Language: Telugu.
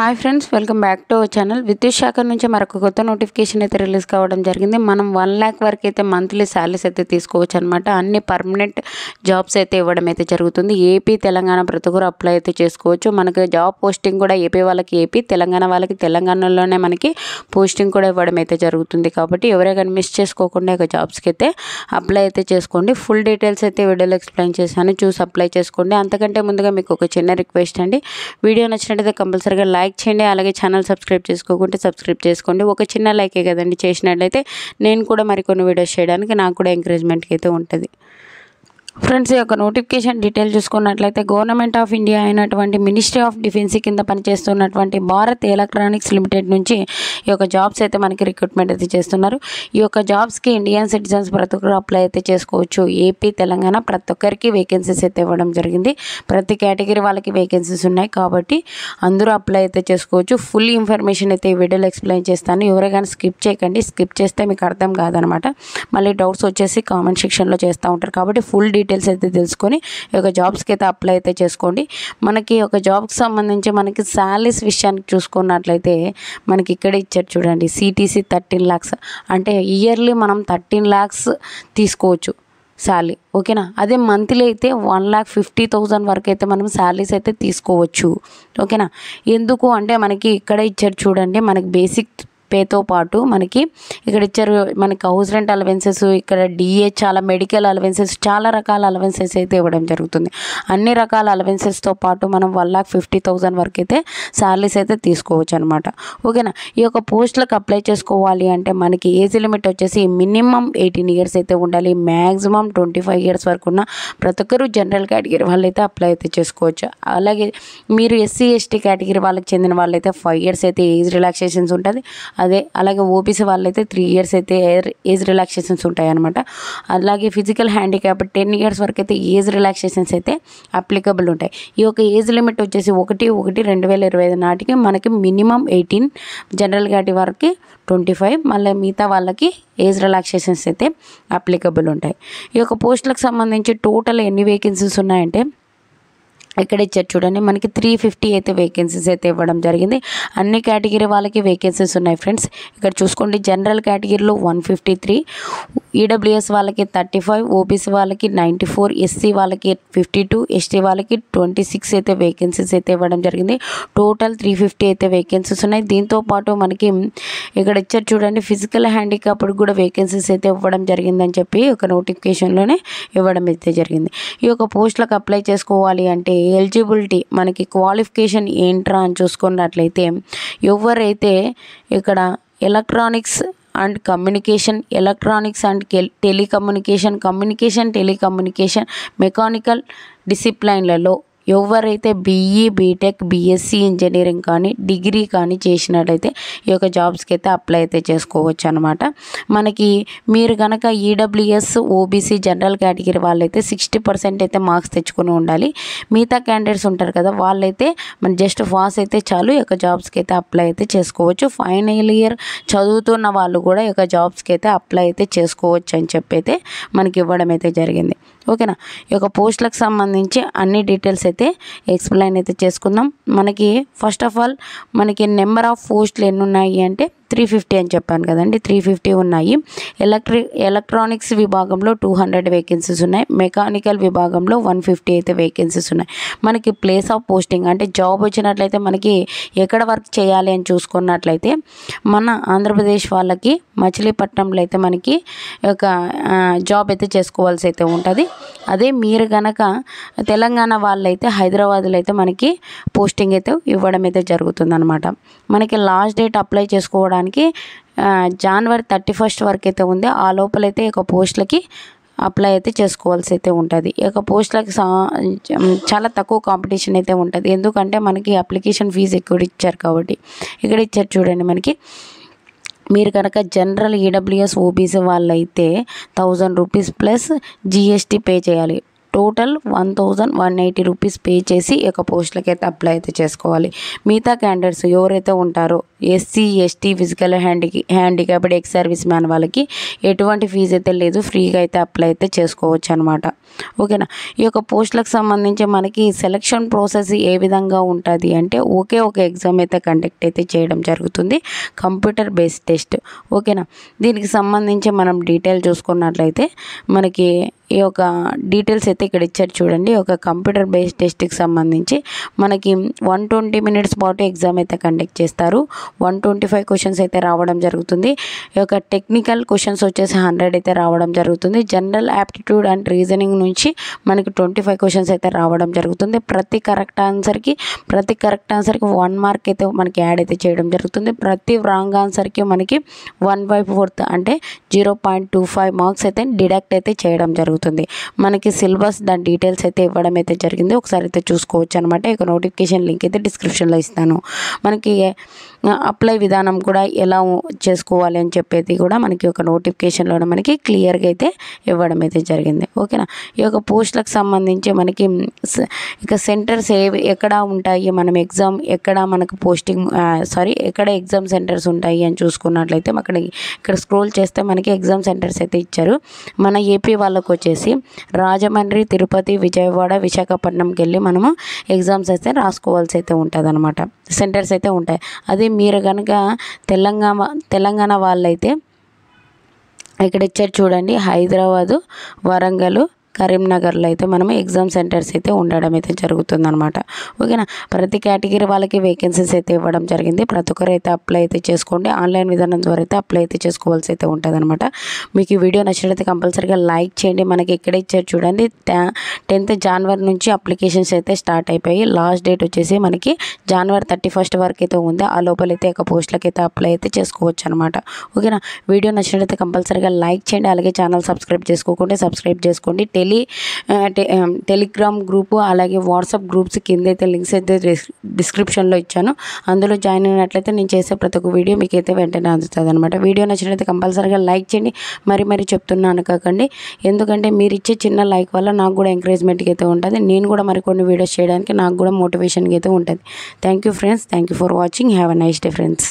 Hi friends, welcome back to our channel. విద్యుత్ శాఖ నుంచి మరొక కొత్త నోటిఫికేషన్ అయితే రిలీజ్ కావడం జరిగింది. మనం 1 lakh వరకు అయితే మంత్లీ శాలరీస్ అయితే తీసుకోవచ్చు అనమాట. అన్ని పర్మనెంట్ జాబ్స్ అయితే ఇవ్వడం అయితే జరుగుతుంది. ఏపీ తెలంగాణ ప్రతి ఒక్కరు అప్లై అయితే చేసుకోవచ్చు. మనకి జాబ్ పోస్టింగ్ కూడా ఏపీ వాళ్ళకి ఏపీ, తెలంగాణ వాళ్ళకి తెలంగాణలోనే మనకి పోస్టింగ్ కూడా ఇవ్వడం అయితే జరుగుతుంది. కాబట్టి ఎవరైనా మిస్ చేసుకోకుండా ఇక జాబ్స్కి అయితే అప్లై అయితే చేసుకోండి. ఫుల్ డీటెయిల్స్ అయితే వీడియోలో ఎక్స్ప్లెయిన్ చేశాను, చూసి అప్లై చేసుకోండి. అంతకంటే ముందుగా మీకు ఒక చిన్న రిక్వెస్ట్ అండి, వీడియో నచ్చినట్టయితే కంపల్సరీగా లైక్ చేయండి. అలాగే ఛానల్ సబ్స్క్రైబ్ చేసుకోకుంటే సబ్స్క్రైబ్ చేసుకోండి. ఒక చిన్న లైకే కదండి, చేసినట్లయితే నేను కూడా మరికొన్ని వీడియోస్ చేయడానికి నాకు కూడా ఎంకరేజ్మెంట్కి అయితే ఉంటుంది. ఫ్రెండ్స్, ఈ యొక్క నోటిఫికేషన్ డీటెయిల్ చూసుకున్నట్లయితే గవర్నమెంట్ ఆఫ్ ఇండియా అయినటువంటి మినిస్ట్రీ ఆఫ్ డిఫెన్స్ కింద పనిచేస్తున్నటువంటి భారత్ ఎలక్ట్రానిక్స్ లిమిటెడ్ నుంచి ఈ యొక్క జాబ్స్ అయితే మనకి రిక్రూట్మెంట్ అయితే చేస్తున్నారు. ఈ యొక్క జాబ్స్కి ఇండియన్ సిటిజన్స్ ప్రతి ఒక్కరు అప్లై అయితే చేసుకోవచ్చు. ఏపీ తెలంగాణ ప్రతి ఒక్కరికి వేకెన్సీస్ అయితే ఇవ్వడం జరిగింది. ప్రతి కేటగిరీ వాళ్ళకి వేకెన్సీస్ ఉన్నాయి కాబట్టి అందరూ అప్లై అయితే చేసుకోవచ్చు. ఫుల్ ఇన్ఫర్మేషన్ అయితే ఈ వీడియోలో ఎక్స్ప్లెయిన్ చేస్తాను. ఎవరైనా స్కిప్ చేయకండి, స్కిప్ చేస్తే మీకు అర్థం కాదనమాట. మళ్ళీ డౌట్స్ వచ్చేసి కామెంట్ సెక్షన్లో చేస్తూ ఉంటారు. కాబట్టి ఫుల్ డీటెయిల్స్ అయితే తెలుసుకొని ఈ యొక్క జాబ్స్కి అయితే అప్లై అయితే చేసుకోండి. మనకి ఒక జాబ్కి సంబంధించి మనకి శాలరీస్ విషయానికి చూసుకున్నట్లయితే మనకి ఇక్కడ ఇచ్చారు చూడండి, సిటీసీ 13 lakhs అంటే ఇయర్లీ మనం 13 lakhs తీసుకోవచ్చు శాలరీ. ఓకేనా? అదే మంత్లీ అయితే 1,50,000 వరకు అయితే మనం శాలరీస్ అయితే తీసుకోవచ్చు. ఓకేనా? ఎందుకు అంటే మనకి ఇక్కడ ఇచ్చారు చూడండి, మనకి బేసిక్ పేతో పాటు మనకి ఇక్కడ ఇచ్చారు మనకి హౌస్ రెంట్ అలవెన్సెస్, ఇక్కడ డిఏ, చాలా మెడికల్ అలవెన్సెస్, చాలా రకాల అలవెన్సెస్ అయితే ఇవ్వడం జరుగుతుంది. అన్ని రకాల అలవెన్సెస్తో పాటు మనం 1,50,000 వరకు అయితే శాలరీస్ అయితే తీసుకోవచ్చు అనమాట. ఓకేనా? ఈ యొక్క పోస్టులకు అప్లై చేసుకోవాలి అంటే మనకి ఏజ్ లిమిట్ వచ్చేసి మినిమం 18 years అయితే ఉండాలి. మ్యాక్సిమం 25 years వరకు ఉన్న ప్రతి ఒక్కరు జనరల్ కేటగిరీ వాళ్ళు అయితే అప్లై అయితే చేసుకోవచ్చు. అలాగే మీరు ఎస్సీ ఎస్టీ కేటగిరీ వాళ్ళకి చెందిన వాళ్ళైతే 5 years అయితే ఏజ్ రిలాక్సేషన్స్ ఉంటుంది. అలాగే ఓబీసీ వాళ్ళైతే 3 years అయితే ఏజ్ రిలాక్సేషన్స్ ఉంటాయి అనమాట. అలాగే ఫిజికల్ హ్యాండిక్యాప్ 10 years వరకు అయితే ఏజ్ రిలాక్సేషన్స్ అయితే అప్లికబుల్ ఉంటాయి. ఈ యొక్క ఏజ్ లిమిట్ వచ్చేసి 1/1/2025 నాటికి మనకి మినిమం 18, జనరల్ కేటగిరీ వరకు 25, మళ్ళీ మిగతా వాళ్ళకి ఏజ్ రిలాక్సేషన్స్ అయితే అప్లికబుల్ ఉంటాయి. ఈ యొక్క పోస్టులకు సంబంధించి టోటల్ ఎన్ని వేకెన్సీస్ ఉన్నాయంటే ఇక్కడ ఇచ్చారు చూడండి, మనకి 350 అయితే వేకెన్సీస్ అయితే ఇవ్వడం జరిగింది. అన్ని కేటగిరీ వాళ్ళకి వేకెన్సీస్ ఉన్నాయి ఫ్రెండ్స్. ఇక్కడ చూసుకోండి, జనరల్ కేటగిరీలో 153, ఈడబ్ల్యూఎస్ వాళ్ళకి 35, ఓబీసీ వాళ్ళకి 94, ఎస్సీ వాళ్ళకి 52, ఎస్టీ వాళ్ళకి 26 అయితే వేకెన్సీస్ అయితే ఇవ్వడం జరిగింది. టోటల్ 350 అయితే వేకెన్సీస్ ఉన్నాయి. దీంతోపాటు మనకి ఇక్కడ ఇచ్చారు చూడండి, ఫిజికల్ హ్యాండిక్యాప్ కూడా వేకెన్సీస్ అయితే ఇవ్వడం జరిగిందని చెప్పి ఒక నోటిఫికేషన్లోనే ఇవ్వడం అయితే జరిగింది. ఈ యొక్క పోస్టులకు అప్లై చేసుకోవాలి అంటే ఎలిజిబిలిటీ మనకి క్వాలిఫికేషన్ ఏంట్రా అని చూసుకున్నట్లయితే ఎవరైతే ఇక్కడ electronics and communication, electronics and telecommunication, mechanical డిసిప్లైన్లలో ఎవరైతే బీఈ, బీటెక్, బీఎస్సీ ఇంజనీరింగ్ కానీ డిగ్రీ కానీ చేసినట్లయితే ఈ యొక్క జాబ్స్కి అయితే అప్లై అయితే చేసుకోవచ్చు అనమాట. మనకి మీరు కనుక ఈడబ్ల్యూఎస్, ఓబీసీ, జనరల్ కేటగిరీ వాళ్ళైతే 60% అయితే మార్క్స్ తెచ్చుకొని ఉండాలి. మిగతా క్యాండిడేట్స్ ఉంటారు కదా, వాళ్ళైతే మన జస్ట్ పాస్ అయితే చాలు ఈ యొక్క జాబ్స్కి అయితే అప్లై అయితే చేసుకోవచ్చు. ఫైనల్ ఇయర్ చదువుతున్న వాళ్ళు కూడా ఈ యొక్క జాబ్స్కి అయితే అప్లై అయితే చేసుకోవచ్చు అని చెప్పి అయితే మనకి ఇవ్వడం అయితే జరిగింది. ఓకేనా? ఈ యొక్క పోస్టులకు సంబంధించి అన్ని డీటెయిల్స్ అయితే ఎక్స్ప్లెయిన్ అయితే చేసుకుందాం. మనకి ఫస్ట్ ఆఫ్ ఆల్ మనకి నెంబర్ ఆఫ్ పోస్టులు ఎన్ని ఉన్నాయి అంటే 350 అని చెప్పాను కదండి, 350 ఉన్నాయి. ఎలక్ట్రానిక్స్ విభాగంలో 200 వేకెన్సీస్ ఉన్నాయి. మెకానికల్ విభాగంలో 150 అయితే వేకెన్సీస్ ఉన్నాయి. మనకి ప్లేస్ ఆఫ్ పోస్టింగ్ అంటే జాబ్ వచ్చినట్లయితే మనకి ఎక్కడ వర్క్ చేయాలి అని చూసుకున్నట్లయితే మన ఆంధ్రప్రదేశ్ వాళ్ళకి మచిలీపట్నంలో అయితే మనకి ఒక జాబ్ అయితే చేసుకోవాల్సి అయితే ఉంటుంది. అదే మీరు కనుక తెలంగాణ వాళ్ళైతే హైదరాబాద్లో అయితే మనకి పోస్టింగ్ అయితే ఇవ్వడం అయితే జరుగుతుంది అనమాట. మనకి లాస్ట్ డేట్ అప్లై చేసుకోవడానికి January 31st వరకు అయితే ఉంది. ఆ లోపలైతే ఈ యొక్క పోస్టులకి అప్లై అయితే చేసుకోవాల్సి అయితే ఉంటుంది. ఈ యొక్క పోస్టులకి చాలా తక్కువ కాంపిటీషన్ అయితే ఉంటుంది. ఎందుకంటే మనకి అప్లికేషన్ ఫీజు ఎక్కువ ఇచ్చారు కాబట్టి. ఇక్కడ ఇచ్చారు చూడండి, మనకి మీరు కనుక జనరల్ ఈడబ్ల్యూఎస్ ఓబీసీ వాళ్ళైతే 1,000 రూపీస్ ప్లస్ జిఎస్టీ పే చేయాలి. టోటల్ 1180 రూపీస్ పే చేసి ఈ యొక్క పోస్టులకి అయితే అప్లై అయితే చేసుకోవాలి. మిగతా క్యాండిడేట్స్ ఎవరైతే ఉంటారో SC ST physical handicapped ex service man వాళ్ళకి ఎటువంటి ఫీజు అయితే లేదు, ఫ్రీగా అయితే అప్లై అయితే చేసుకోవచ్చు అనమాట. ఓకేనా. ఈ యొక్క పోస్టులకు సంబంధించి మనకి సెలక్షన్ ప్రాసెస్ ఏ విధంగా ఉంటుంది అంటే ఒకే ఒక ఎగ్జామ్ అయితే కండక్ట్ అయితే చేయడం జరుగుతుంది, కంప్యూటర్ బేస్డ్ టెస్ట్. ఓకేనా. దీనికి సంబంధించి మనం డీటెయిల్ చూసుకున్నట్లయితే మనకి ఈ యొక్క డీటెయిల్స్ అయితే ఇక్కడ ఇచ్చారు చూడండి. ఒక కంప్యూటర్ బేస్డ్ టెస్ట్కి సంబంధించి మనకి 120 మినిట్స్ పాటు ఎగ్జామ్ అయితే కండక్ట్ చేస్తారు. 125 క్వశ్చన్స్ అయితే రావడం జరుగుతుంది. ఈ యొక్క టెక్నికల్ క్వశ్చన్స్ వచ్చేసి 100 అయితే రావడం జరుగుతుంది. జనరల్ యాప్టిట్యూడ్ అండ్ రీజనింగ్ నుంచి మనకి 25 క్వశ్చన్స్ అయితే రావడం జరుగుతుంది. ప్రతి కరెక్ట్ ఆన్సర్కి 1 మార్క్ అయితే మనకి యాడ్ అయితే చేయడం జరుగుతుంది. ప్రతి రాంగ్ ఆన్సర్కి మనకి 1/4 అంటే 0.25 మార్క్స్ అయితే డిడక్ట్ అయితే చేయడం జరుగుతుంది. మనకి సిలబస్ దాని డీటెయిల్స్ అయితే ఇవ్వడం అయితే జరిగింది, ఒకసారి అయితే చూసుకోవచ్చు అనమాట. ఇక నోటిఫికేషన్ లింక్ అయితే డిస్క్రిప్షన్లో ఇస్తాను. మనకి అప్లై విధానం కూడా ఎలా చేసుకోవాలి అని చెప్పేది కూడా మనకి ఒక నోటిఫికేషన్లోనే మనకి క్లియర్గా అయితే ఇవ్వడం అయితే జరిగింది. ఓకేనా. ఈ యొక్క పోస్టులకు సంబంధించి మనకి ఇక సెంటర్స్ ఎక్కడ ఉంటాయి, మనం ఎగ్జామ్ ఎక్కడ మనకు ఎక్కడ ఎగ్జామ్ సెంటర్స్ ఉంటాయి అని చూసుకున్నట్లయితే ఇక్కడ స్క్రోల్ చేస్తే మనకి ఎగ్జామ్ సెంటర్స్ అయితే ఇచ్చారు. మన ఏపీ వాళ్ళకు వచ్చేసి రాజమండ్రి, తిరుపతి, విజయవాడ, విశాఖపట్నంకి వెళ్ళి మనము ఎగ్జామ్స్ అయితే రాసుకోవాల్సి అయితే ఉంటుంది అనమాట. సెంటర్స్ అయితే ఉంటాయి. అదే మీరు కనుక తెలంగాణ వాళ్ళైతే ఇక్కడ ఇచ్చారు చూడండి, హైదరాబాదు, వరంగల్, కరీంనగర్లో అయితే మనం ఎగ్జామ్ సెంటర్స్ అయితే ఉండడం అయితే జరుగుతుందన్నమాట. ఓకేనా. ప్రతి కేటగిరీ వాళ్ళకి వేకెన్సీస్ అయితే ఇవ్వడం జరిగింది. ప్రతి ఒక్కరు అయితే అప్లై అయితే చేసుకోండి. ఆన్లైన్ విధానం ద్వారా అయితే అప్లై అయితే చేసుకోవాల్సి అయితే ఉంటుంది అనమాట. మీకు ఈ వీడియో నచ్చినట్లయితే కంపల్సరీగా లైక్ చేయండి. మనకి ఎక్కడ ఇచ్చారు చూడండి, 10th జనవరి నుంచి అప్లికేషన్స్ అయితే స్టార్ట్ అయిపోయి లాస్ట్ డేట్ వచ్చేసి మనకి జనవరి 31 వరకు అయితే ఉంది. ఆ లోపలైతే ఒక పోస్టులకి అయితే అప్లై అయితే చేసుకోవచ్చు అనమాట. ఓకేనా. వీడియో నచ్చినట్లయితే కంపల్సరీగా లైక్ చేయండి. అలాగే ఛానల్ సబ్స్క్రైబ్ చేసుకోండి. టెలిగ్రామ్ గ్రూపు అలాగే వాట్సాప్ గ్రూప్స్ కింద అయితే లింక్స్ అయితే డిస్క్రిప్షన్లో ఇచ్చాను. అందులో జాయిన్ అయినట్లయితే నేను చేసే ప్రతి ఒక్క వీడియో మీకు అయితే వెంటనే అందుతుంది అనమాట. వీడియో నచ్చినట్లయితే కంపల్సరీగా లైక్ చేయండి. మరీ చెప్తున్నాను కాకండి, ఎందుకంటే మీరు ఇచ్చే చిన్న లైక్ వల్ల నాకు కూడా ఎంకరేజ్మెంట్కి అయితే ఉంటుంది. నేను కూడా మరికొన్ని వీడియోస్ చేయడానికి నాకు కూడా మోటివేషన్కి అయితే ఉంటుంది. Thank you friends. Thank you for watching. Have a nice day friends.